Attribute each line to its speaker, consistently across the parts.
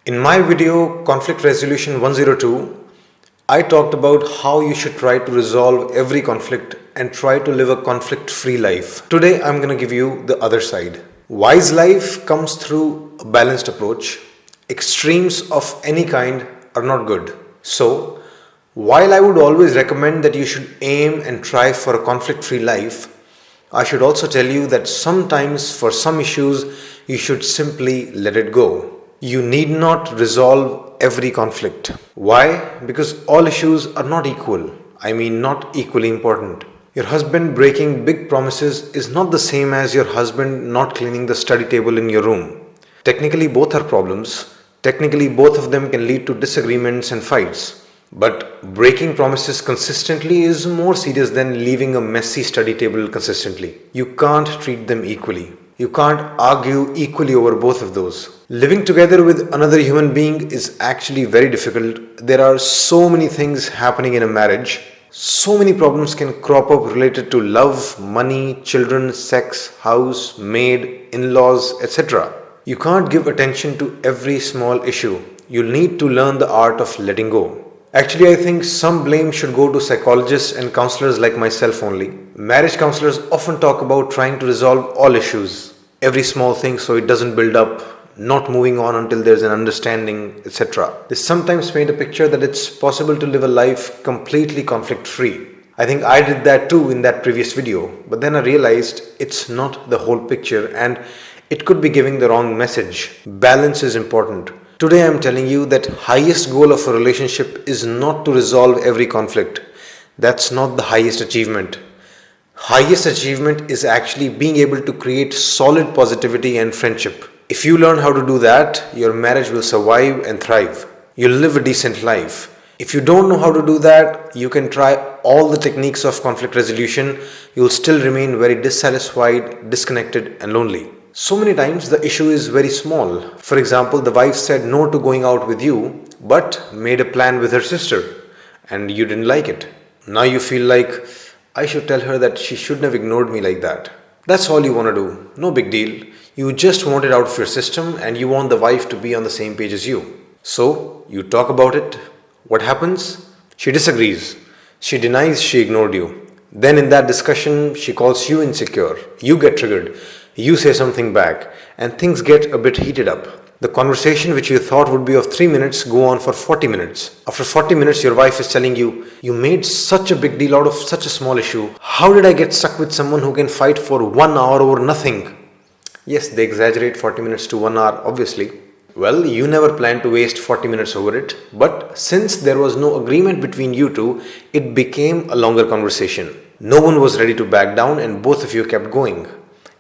Speaker 1: In my video Conflict Resolution 102, I talked about how you should try to resolve every conflict and try to live a conflict-free life. Today I'm going to give you the other side. Wise life comes through a balanced approach. Extremes of any kind are not good. So, while I would always recommend that you should aim and try for a conflict-free life, I should also tell you that sometimes for some issues you should simply let it go. You need not resolve every conflict. Why? Because all issues are not equal. I mean, not equally important. Your husband breaking big promises is not the same as your husband not cleaning the study table in your room. Technically, both are problems. Technically, both of them can lead to disagreements and fights. But breaking promises consistently is more serious than leaving a messy study table consistently. You can't treat them equally. You can't argue equally over both of those. Living together with another human being is actually very difficult. There are so many things happening in a marriage. So many problems can crop up related to love, money, children, sex, house, maid, in-laws, etc. You can't give attention to every small issue. You'll need to learn the art of letting go. Actually, I think some blame should go to psychologists and counselors like myself only. Marriage counselors often talk about trying to resolve all issues, every small thing so it doesn't build up, not moving on until there's an understanding, etc. They sometimes paint a picture that it's possible to live a life completely conflict-free. I think I did that too in that previous video, but then I realized it's not the whole picture and it could be giving the wrong message. Balance is important. Today I am telling you that highest goal of a relationship is not to resolve every conflict. That's not the highest achievement. Highest achievement is actually being able to create solid positivity and friendship. If you learn how to do that, your marriage will survive and thrive. You'll live a decent life. If you don't know how to do that, you can try all the techniques of conflict resolution. You'll still remain very dissatisfied, disconnected and lonely. So many times the issue is very small. For example, the wife said no to going out with you, but made a plan with her sister and you didn't like it. Now you feel like, I should tell her that she shouldn't have ignored me like that. That's all you want to do. No big deal. You just want it out of your system and you want the wife to be on the same page as you. So you talk about it. What happens? She disagrees. She denies she ignored you. Then in that discussion, she calls you insecure. You get triggered. You say something back and things get a bit heated up. The conversation which you thought would be of 3 minutes go on for 40 minutes. After 40 minutes your wife is telling you, you made such a big deal out of such a small issue. How did I get stuck with someone who can fight for 1 hour over nothing? Yes, they exaggerate 40 minutes to 1 hour obviously. Well, you never planned to waste 40 minutes over it, but since there was no agreement between you two, it became a longer conversation. No one was ready to back down and both of you kept going.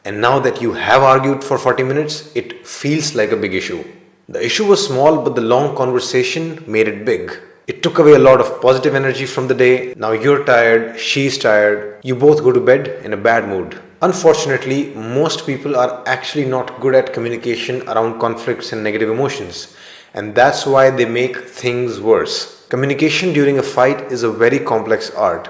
Speaker 1: And now that you have argued for 40 minutes, it feels like a big issue. The issue was small, but the long conversation made it big. It took away a lot of positive energy from the day. Now you're tired, she's tired. You both go to bed in a bad mood. Unfortunately, most people are actually not good at communication around conflicts and negative emotions. And that's why they make things worse. Communication during a fight is a very complex art.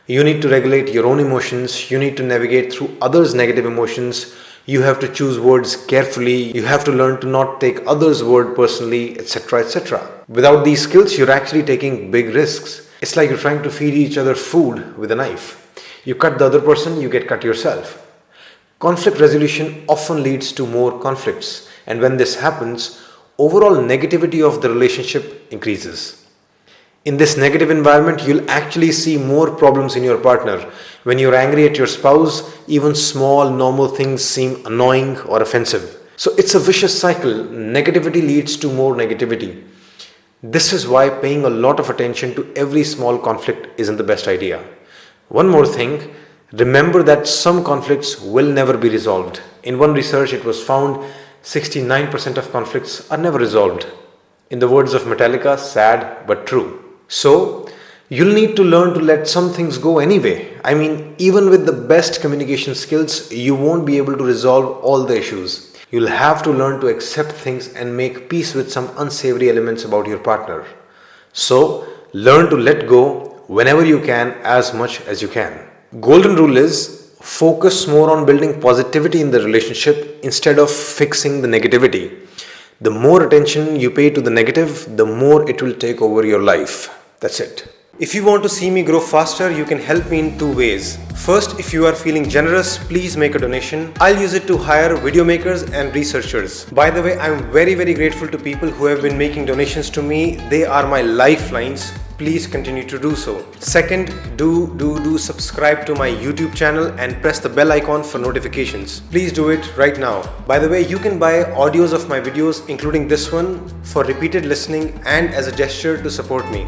Speaker 1: You need to regulate your own emotions, you need to navigate through others' negative emotions, you have to choose words carefully, you have to learn to not take others' word personally, etc. etc. Without these skills, you're actually taking big risks. It's like you're trying to feed each other food with a knife. You cut the other person, you get cut yourself. Conflict resolution often leads to more conflicts, and when this happens, overall negativity of the relationship increases. In this negative environment, you'll actually see more problems in your partner. When you're angry at your spouse, even small, normal things seem annoying or offensive. So it's a vicious cycle. Negativity leads to more negativity. This is why paying a lot of attention to every small conflict isn't the best idea. One more thing, remember that some conflicts will never be resolved. In one research, it was found 69% of conflicts are never resolved. In the words of Metallica, sad but true. So, you'll need to learn to let some things go anyway. I mean, even with the best communication skills, you won't be able to resolve all the issues. You'll have to learn to accept things and make peace with some unsavory elements about your partner. So, learn to let go whenever you can, as much as you can. Golden rule is focus more on building positivity in the relationship instead of fixing the negativity. The more attention you pay to the negative, the more it will take over your life. That's it. If you want to see me grow faster, you can help me in two ways. First, if you are feeling generous, please make a donation. I'll use it to hire video makers and researchers. By the way, I'm very grateful to people who have been making donations to me. They are my lifelines. Please continue to do so. Second, do subscribe to my YouTube channel and press the bell icon for notifications. Please do it right now. By the way, you can buy audios of my videos, including this one, for repeated listening and as a gesture to support me.